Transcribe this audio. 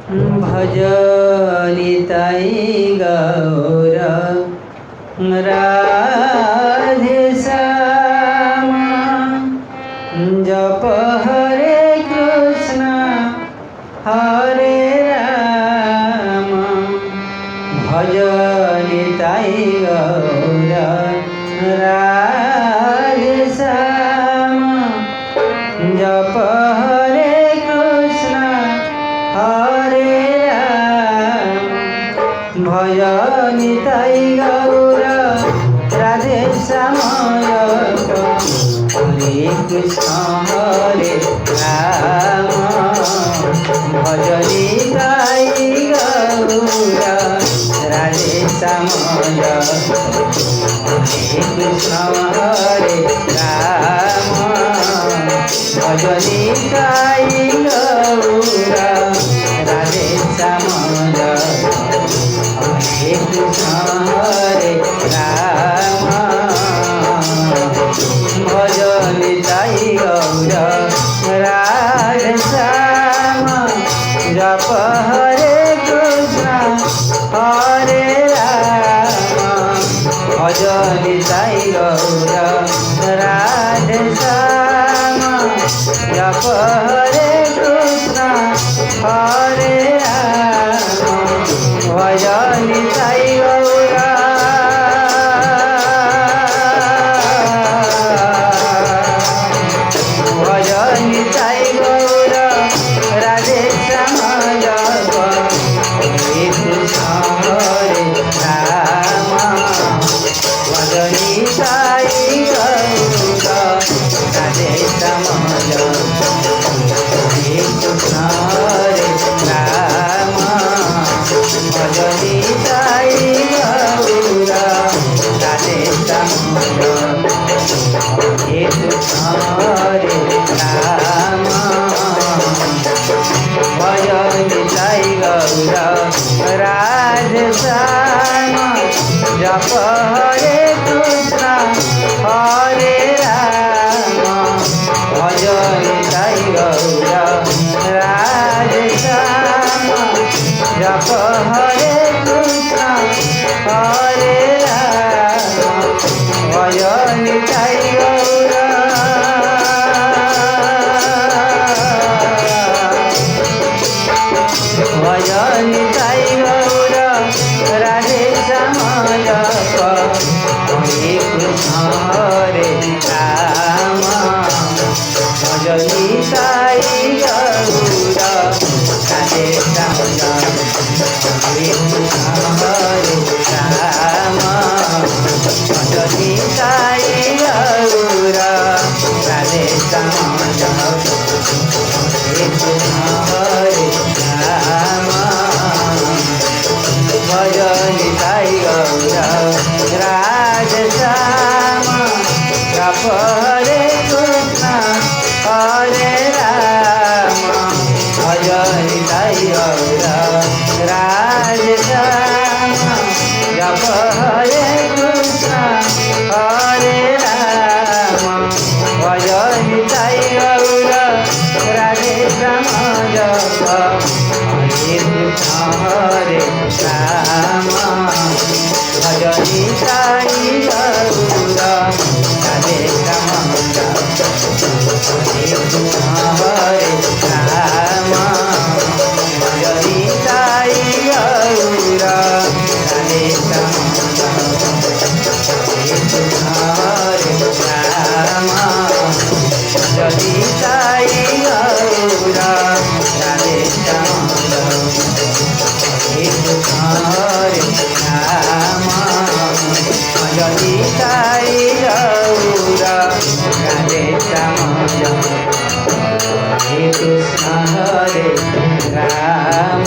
भजनिताई गौर राधे श्याम जप हरे कृष्ण हरे राम भजनिताई गौर राधे श्याम जप हरे कृष्ण हरे भजनिताई गौर राधे श्याम हरे कृष्ण हरे राम भजनिताई गौर राधे श्याम हरे कृष्ण हरे राम भजनिताई गौर राधे श्याम हरे कृष्ण हरे राम भजनिताई गौर राधे श्याम जप हरे कृष्ण हरे राम भजनिताई गौर राधे श्याम जप हरे कृष्ण हरे राम भजनिताई गौर भजनिताई गौर राधे श्याम जप हरे कृष्ण हरे राम भजनिताई गौर राधे श्याम जप हरे कृष्ण हरे राम भजनिताई गौर राधे श्याम हरे कृष्ण हरे राम भजनिताई गौर राधे श्याम जप हरे कृष्ण हरे राम भजनिताई गौर राधे श्याम जप हरे कृष्ण हरे राम भजनिताई गौर भजनिताई गौर राधे श्याम जप हरे कृष्ण हरे राम भजनिताई गौर राधे श्याम जप हरे कृष्ण हरे राम भजनिताई गौर राधे श्याम जप हरे कृष्ण हरे राम भजनिताई गौर राधे श्याम जप हरे कृष्ण हरे राम भजनिताई गौर राधे श्याम जप हरे कृष्ण हरे राम भजनिताई गौर राधे श्याम जप हरे कृष्ण हरे राम भजनिताई गौर राधे श्याम जप हरे कृष्ण हरे राम भजनिताई गौर राधे श्याम जप हरे कृष्ण हरे राम भजनिताई गौर राधे श्याम हरे कृष्ण हरे राम भजनिताई गौर राधे श्याम हरे कृष्ण हरे राम।